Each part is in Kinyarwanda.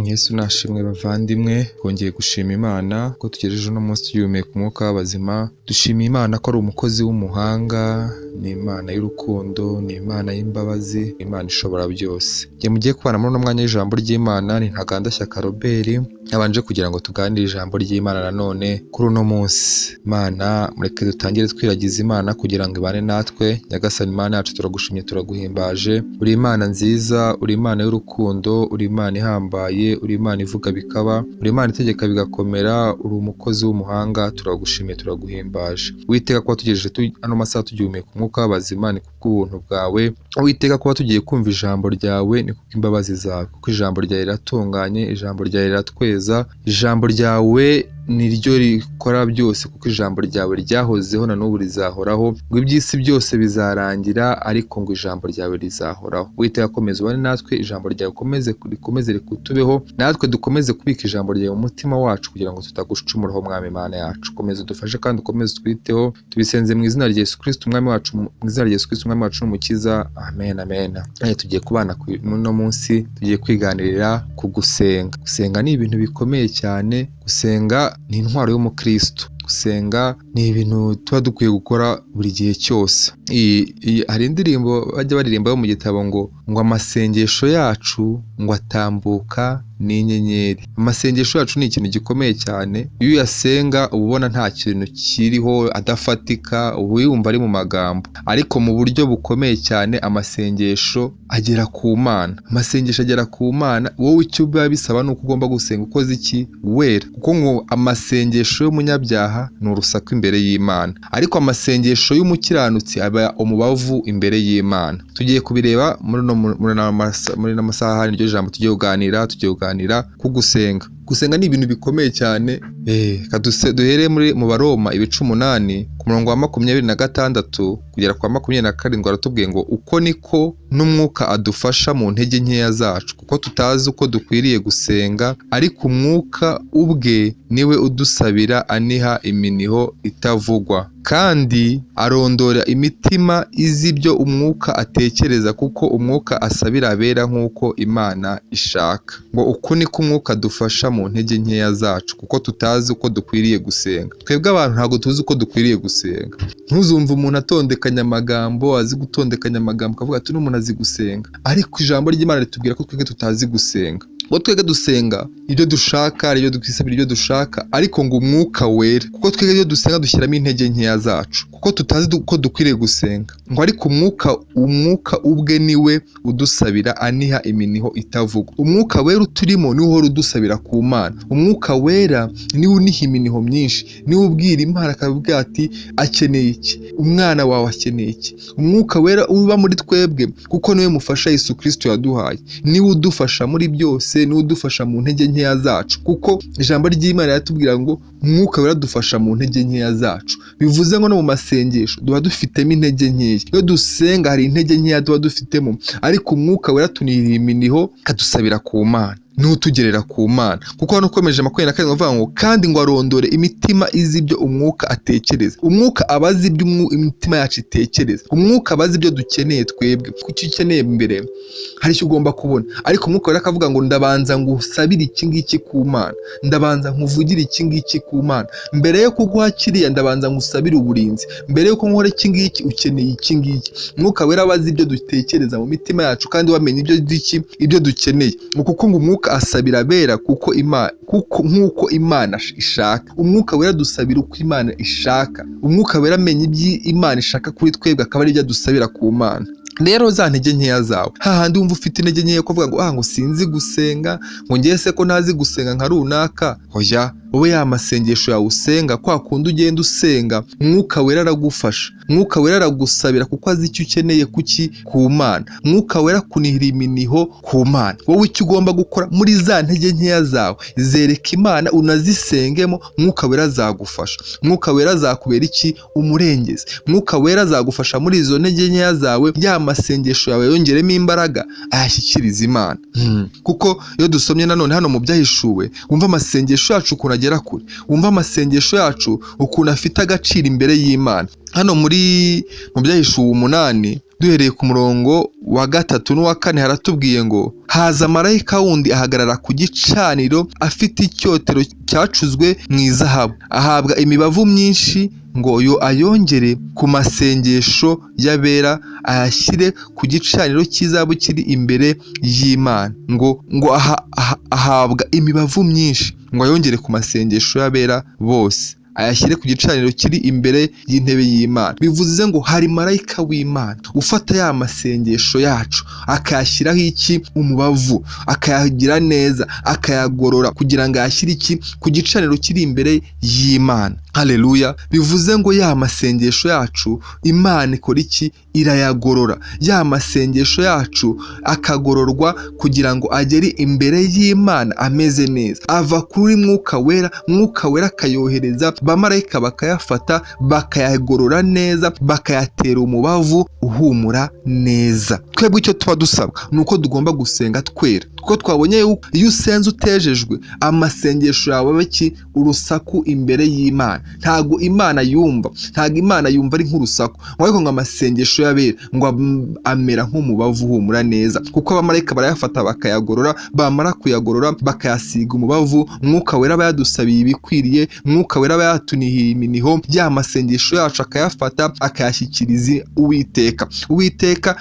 Yesu nashimwe bavandimwe, twongeye gushima Imana ko tugejeje uno munsi tugihumeka umwuka w'abazima. Dushimiye Imana ko ari umukozi w'umuhanga, ni Imana y'urukundo, ni Imana y'imbabazi, ni Imana ishobora byose. Igihe mugiye kubana muri uno mwanya w'ijambo ry'Imana ni Ntagandashyaka Robert, yabanje kugira ngo tuganire ijambo ry'Imana nanone kuri uno munsi. Imana mureke dutangire twiragiza Imana kugira ngo ibane natwe. Nyagasani Imana yacu turagushimye, turaguhimbaje. Uri Imana nziza, uri Imana y'urukundo, uri Imana ihambaye, uri Imana ivuga bikaba, uri Imana itegeka bigakomera, uri umukozi w'umuhanga. Turagushimiye, turaguhimbaje. Uwiteka kuba tugejeje ano masaha tugihumeka umwuka w'abazima ni kubw'ubuntu bwawe. Uwiteka kuba tugiye kumva ijambo ryawe ni kubw'imbabazi zawe, kuko ijambo ryawe riratunganye, ijambo ryawe riratweza, ijambo ryawe niryo rikora byose, kuko ijambo ryawe ryahozeho na n'ubu rizahoraho. Ngo iby'isi byose bizarangira, ariko ngo ijambo ryawe rizahoraho. Uwiteka komeza ubane natwe, ijambo ryawe rikomeze rikutubeho, natwe dukomeze kubika ijambo ryawe mu mutima wacu kugira ngo tutagucumuraho, Mwami Imana yacu. Komeza udufashe kandi ukomeze utwiteho, tubisenze mu izina rya Yesu Kristo Umwami wacu, mu izina rya Yesu Kristo Umwami wacu n'Umukiza, amen amen. Tugiye kubana uno munsi, tugiye kwiganirira ku gusenga. Gusenga ni ibintu bikomeye cyane. Gusenga ni intwaro y'umukristo. Gusenga ni ibintu tuba dukwiye gukora buri gihe cyose. Hari indirimbo bajya baririmba yo mu gitabo ngo amasengesho yacu ngo atambuka n'inyenyeri. Amasengesho yacu ni ikintu gikomeye cyane. Iyo uyasenga uba ubona nta kintu kiriho adafatika, uba wumva ari mu magambo, ariko mu buryo bukomeye cyane amasengesho agera ku Mana. Amasengesho agera ku Mana. Wowe icyo biba bisaba ni uko ugomba gusenga ukoze iki? Wera. Kuko ngo amasengesho y'umunyabyaha ni urusaku imbere y'Imana, ariko amasengesho y'umukiranutsi aba umubavu imbere y'Imana. Tugiye kubireba muri n'amasaha niryo jambo tugiye kuganira ku gusenga. Gusenga ni ibintu bikomeye cyane. Duhere mu Baroma ibice 8 ku murongo wa 26 kugera kwa 27 aratubwiye ngo uko niko n'umwuka adufasha mu ntege nkeya zacu, kuko tutazi uko dukwiriye gusenga, ariko umwuka ubwe niwe udusabira aniha iminiho itavugwa, kandi arondora imitima izi ibyo umwuka atekereza, kuko umwuka asabira abera nk'uko Imana ishaka. Ngo uko niko umwuka adufasha mu ntege nkeya zacu, kuko tutazi uko dukwiriye gusenga. Twebwe abantu ntabwo tuzi uko dukwiriye gusenga. Ntuzumve umuntu atondekanya amagambo, azi gutondekanya amagambo akavuga ati n'umuntu azi gusenga, ariko ijambo ry'Imana ritubwira ko twebwe tutazi gusenga. Ngo twebwe dusenga ibyo dushaka, ibyo dukwisabira ibyo dushaka, ariko ngo umwuka wera, kuko twebwe ibyo dusenga dushyiramo intege nkeya zacu, kuko tutazi uko dukwiriye gusenga. Ngo ariko umwuka ubwe niwe udusabira aniha iminiho itavugwa. Umwuka wera uturimo niwe uhora udusabira ku Mana. Umwuka wera niwe uniha iminiho myinshi, niwe ubwira Imana akabwira ati akeneye iki, umwana wawe akeneye iki. Umwuka wera uba muri twebwe kuko niwe mufasha Yesu Kristo yaduhaye, niwe udufasha muri byose, niwe udufasha mu ntege nkeya zacu, kuko ijambo ry'Imana riratubwira ngo umwuka wera adufasha mu ntege nkeya zacu. Bivuze ngo no mu masengesho duba dufitemo intege nkeya. Iyo dusenga hari intege nkeya duba dufitemo, ariko umwuka wera tunihira iminiho akadusabira ku Mana, n'utugerera ku Mana. Kuko hano ukomeje 27 avuga ngo kandi ngo arondore imitima izi ibyo umwuka atekereza. Umwuka abazi ibyo imitima yacu itekereza. Umwuka abazi ibyo dukeneye twebwe. Kuko icyo ukeneye imbere hari icyo ugomba kubona, ariko umwuka wera akavuga ngo ndabanza ngusabire iki ngiki ku Mana, ndabanza nkuvugire iki ngiki ku Mana, mbere yo kuguha kiriya ndabanza ngusabire uburinzi, mbere yo nkora iki ngiki ukeneye iki ngiki. Umwuka wera abazi ibyo dutekereza mu mitima yacu, kandi wamenye ibyo dukeneye. Kuko ngo umwuka asabira abera kuko nk'uko Imana ishaka. Umwuka wera dusabira uko Imana ishaka. Umwuka wera amenya ibyo Imana ishaka kuri twebwe, akaba ari ibyo adusabira ku Mana. Rero za ntege nkeya zawe, hahandi wumva ufite intege nkeya kuvuga ngo sinzi gusenga, ngo ngiye se ko ntazi gusenga nka runaka. Hoya, wowe ya masengesho yawe usenga, kwa kundi ugenda usenga, umwuka wera aragufasha. Umwuka wera aragusabira kuko azi icyo ukeneye ku Mana. Umwuka wera kunihira iminiho ku Mana. Wowe icyo ugomba gukora muri za ntege nkeya zawe, zereka Imana unazisengemo. Umwuka wera azagufasha. Umwuka wera azakubera iki? Umurengezi. Umwuka wera azagufasha muri izo ntege nkeya zawe, ya masengesho yawe yongeremo imbaraga ayashyikiriza Imana. Kuko iyo dusomye nanone hano mu Byahishuwe, wumva amasengesho yacu ukuntu agera kure, wumva amasengesho yacu ukuntu afite agaciro imbere y'Imana. Hano mu Byahishuwe 8 duhereye ku murongo wa 3 n'uwa 4 haratubwiye ngo haza marayika wundi ahagarara ku gicaniro afite icyotero cyacuzwe mu izahabu, ahabwa imibavu myinshi ngo ayongere ku masengesho y'abera ayashyire ku gicaniro cy'izahabu kiri imbere y'Imana, ngo ahabwa imibavu myinshi ngo ayongere ku masengesho y'abera bose ayashyire ku gicaniro kiri imbere y'intebe y'Imana. Bivuze ngo hari marayika w'Imana ufata ya masengesho yacu akayashyiraho umubavu, akayagira neza, akayagorora kugira ngo ayashyire ku gicaniro kiri imbere y'Imana. Haleluya. Bivuze ngo ya masengesho yacu Imana ikora irayagorora. Ya masengesho yacu akagororwa kugira ngo agere imbere y'Imana ameze neza, ava kuri Mwuka Wera akayohereza, bamarayika bakayafata bakayagorora neza, bakayatera umubavu uhumura neza. Twebwe icyo tuba dusabwa nuko tugomba gusenga twera, kuko twabonye iyo usenze utejejwe amasengesho yawe aba urusaku imbere y'Imana. Ntago Imana yumva ari nk'urusaku, ariko ngo amasengesho y'abera ngo amera nk'umubavu uhumura neza, kuko abamarayika barayafata bakayagorora, bamara kuyagorora bakayasiga umubavu. Mwuka Wera aba yadusabiye ibikwiriye, Mwuka Wera aba yatunihiye iminiho, ya masengesho yacu akayafata akayashyikiriza Uwiteka,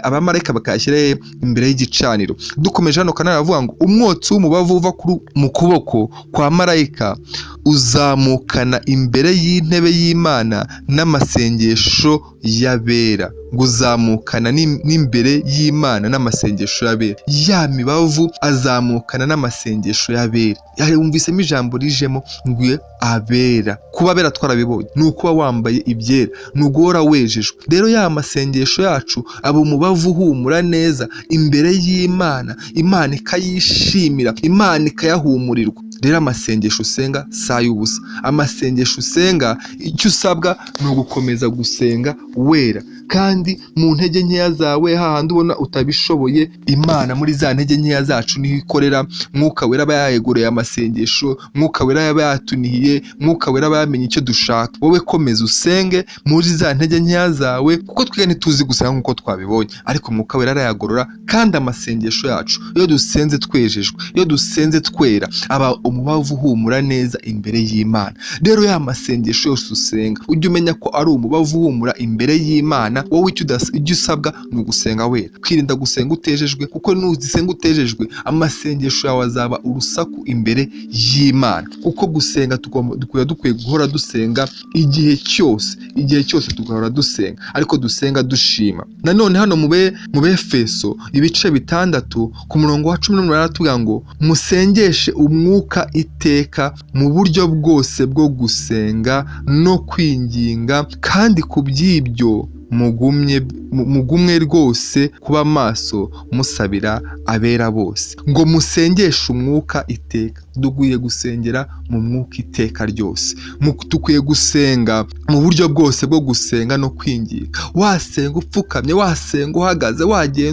abamarayika bakayashyira imbere y'igicaniro. Dukomeje hano kandi aravuga ngo umwotsi w'umubavu uva mu kuboko kwa marayika uzamukana imbere y'intebe y'Imana n'amasengesho y'abera, guzamukana n'imbere y'Imana n'amasengesho y'abera. Ya mibavu azamukana n'amasengesho y'abera. Wumvisemo ijambo rijemo ngo abera. Kuba abera twarabibonye ni ukuba wambaye ibyera, ni uguhora wejejwe. Rero ya masengesho yacu aba umubavu uhumura neza imbere y'Imana, Imana ikayishimira, Imana ikayahumurirwa. Rero amasengesho usenga saa y'ubusa. Amasengesho usenga icyo usabwa ni ugukomeza gusenga wera, kandi mu ntege nkeya zawe, hahandi ubona utabishoboye, Imana muri za ntege nkeya zacu niho ikorera. Mwuka Wera aba yayegoreye amasengesho, Mwuka Wera aba yatunihiye, Mwuka Wera aba yamenye icyo dushaka. Wowe komeza usenge muri za ntege nkeya zawe, kuko twiga ntituzi gusenga nk'uko twabibonye, ariko Mwuka Wera arayagorora. Kandi amasengesho yacu iyo dusenze twejejwe, iyo dusenze twera, aba umubavu uhumura neza imbere y'Imana. Rero ya masengesho yose usenga ujye umenya ko ari umubavu uhumura imbere y'Imana. Wowe icyo usabwa ni ugusenga wera, kwirinda gusenga utejejwe, kuko nuzisenga utejejwe amasengesho yawe azaba urusaku imbere y'Imana. Kuko gusenga dukwiye guhora dusenga igihe cyose tugahora dusenga, ariko dusenga dushima. Nanone hano mu Befeso ibice 6 ku murongo wa 18 aratubwira ngo musengeshe umwuka iteka mu buryo bwose bwo gusenga no kwinginga, kandi ku by'ibyo mugumye rwose kuba maso musabira abera bose. Ngo musengeshe umwuka iteka. Dukwiye gusengera mu mwuka iteka ryose. Dukwiye gusenga mu buryo bwose bwo gusenga no kwinginga. Wasenga upfukamye, wasenga uhagaze,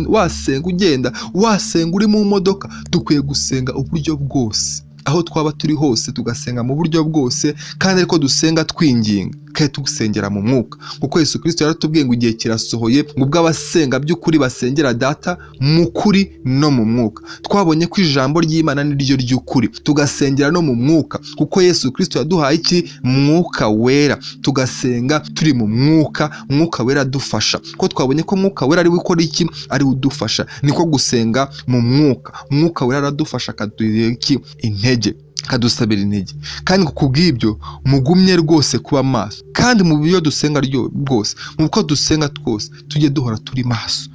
wasenga ugenda, wasenga uri mu modoka. Dukwiye gusenga uburyo bwose, aho twaba turi hose tugasenga mu buryo bwose, kandi ariko dusenga twinginga, kandi tugusengera mu mwuka. Kuko Yesu Kristo yaratubwiye ngo igihe kirasohoye ngo ubwo abasenga by'ukuri basengera Data mu kuri no mu mwuka. Twabonye ko ijambo ry'Imana ni ryo ry'ukuri, tugasengera no mu mwuka, kuko Yesu Kristo yaduhaye Mwuka Wera. Tugasenga turi mu mwuka, Mwuka Wera adufasha. Ko twabonye ko Mwuka Wera ari we ukora ari udufasha. Niko gusenga mu mwuka. Mwuka Wera aradufasha akaduha intege, kadusabira intege. Kandi kubw'ibyo mugumye rwose kuba maso, kandi mu byo dusenga bwose, mu ko dusenga twose, tujye duhora turi maso,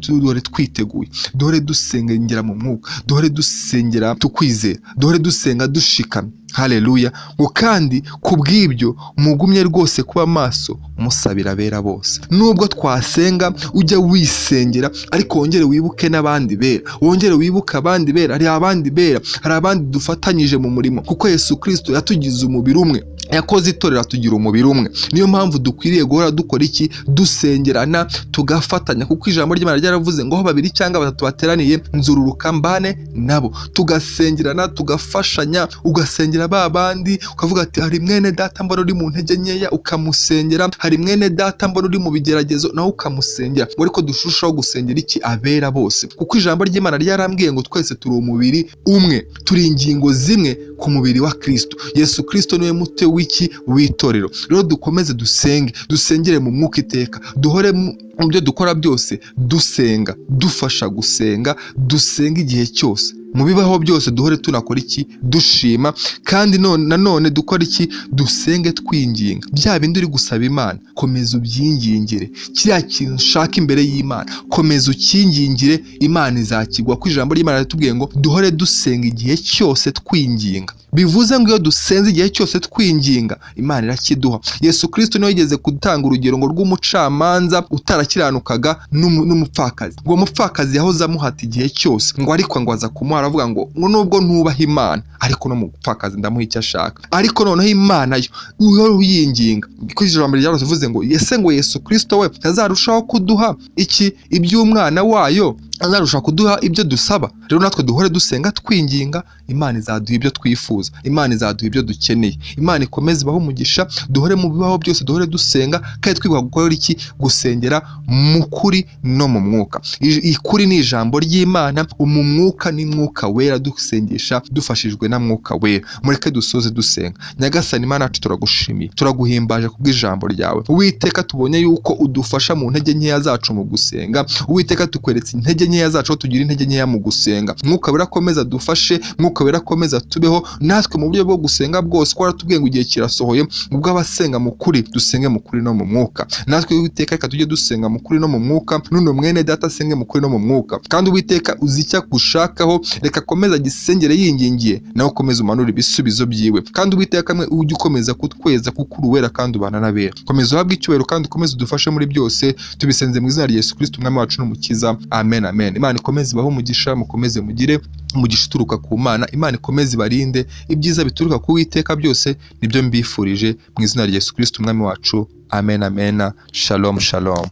duhore twiteguye, duhore dusengera mu mwuka, duhore dusengera tukwizera, duhore dusenga dushikamye. Haleluya. Ngo kandi kubw'ibyo mugumye rwose kuba maso musabira abera bose. Nubwo twasenga ujya wisengera, ariko wongere wibuke n'abandi bera, wongere wibuke abandi bera. Hari abandi bera, hari abandi dufatanyije mu murimo, kuko Yesu Kristo yatugize umubiri umwe. yakoze itorero tugira umubiri umwe. Niyo mpamvu dukwiriye guhora dukora iki? Dusengerana, tugafatanya, kuko ijambo ry'Imana ryaravuze ngo aho 2 cyangwa 3 bateraniye nzururuka mbane nabo. Tugasengerana, tugafashanya, ugasengera babandi, ukavuga ati hari mwene data mbona uri mu ntege nkeya ukamusengera, hari mwene data mbona uri mu bigeragezo nawe ukamusengera. Ariko dushushaho gusengera iki? Abera bose, kuko ijambo ry'Imana ryarambwiye ngo twese turi umubiri umwe, turi ingingo zimwe ku mubiri wa Kristo. Yesu Kristo niwe mutwe w'iki? W'itorero. Rero dukomeze dusenge, dusengere mu mwuka iteka, duhore mu byo dukora byose dusenga, dufasha gusenga, dusenga igihe cyose. Mu bibaho byose duhore tunakora iki? Dushima. Kandi nanone dukora iki? Dusenge twinginga. Bya bindi uri gusaba Imana, komeza ubyingingire. Kiriya kintu ushaka imbere y'Imana, komeza ukingingire, Imana izakigwa. Ku ijambo ry'Imana ritubwiye ngo duhore dusenga igihe cyose twinginga. Bivuze ngo iyo dusenze igihe cyose twinginga, Imana irakiduha. Yesu Kristo niwe yigeze gutanga urugero ngo rw'umucamanza utarakiranukaga n'umupfakazi. Ngo umupfakazi yahoze amuhata igihe cyose, ngo ariko ngo aza kumuha, aravuga ngo nubwo ntubaha Imana, ariko no mu mupfakazi ndamuha icyo ashaka. Ariko noneho Imana yo uhora uyinginga. Kuko ijambo ryaravuze rivuze ngo ngo Yesu Kristo we azarushaho kuduha iki? Iby'umwana wayo, azarushaho kuduha ibyo dusaba. Rero natwe duhore dusenga twinginga, Imana izaduha ibyo twifuza, Imana izaduha ibyo dukeneye. Imana ikomeze ibaho umugisha, duhore mu bibaho byose duhore dusenga, kandi twibuka gukora iki? Gusengera mu kuri no mu mwuka. Ikuri ni ijambo ry'Imana, mu mwuka ni mwuka wera, dusengesha dufashijwe na mwuka wera. Mureke dusoze dusenga. Nyagasani Imana yacu turagushimiye, turaguhimbaje kubw'ijambo ryawe. Uwiteka tubonye yuko udufasha mu ntege nkeya zacu mu gusenga. Uwiteka tukweretse intege nkeya zacu, tugira intege nkeya mu gusenga. Mwuka wera akomeza dufashe, mwuka wera akomeza tubeho natwe mu buryo bwo gusenga bwose. Ko waratubwiye ngo igihe kirasohoye, ubwo abasenga mu kuri dusenge mu kuri no mu mwuka. Natwe Uwiteka reka tujye dusenga mu kuri no mu mwuka, nuno mwene data asenge mu kuri no mu mwuka. Kandi Uwiteka uzi icyo gushakaho, reka akomeza gisengere yingingiye, nawe ukomeza umanura ibisubizo byiwe. Kandi Uwiteka mwe ujye ukomeza kutweza, kuko uri uwera kandi ubana n'abera. Komeza uhabwe icyubahiro kandi ukomeze udufashe muri byose, tubisenze mu izina rya Yesu Kristo umwami wacu n'umukiza. Amen, amen. Imana ikomeze ibahe umugisha, mukomeze mugire umugisha uturuka ku Mana. Imana ikomeze ibarinde, ibyiza bituruka ku Uwiteka byose nibyo mbifurije mu izina rya Yesu Kristo umwami wacu. Amen, amen. Shalom, shalom.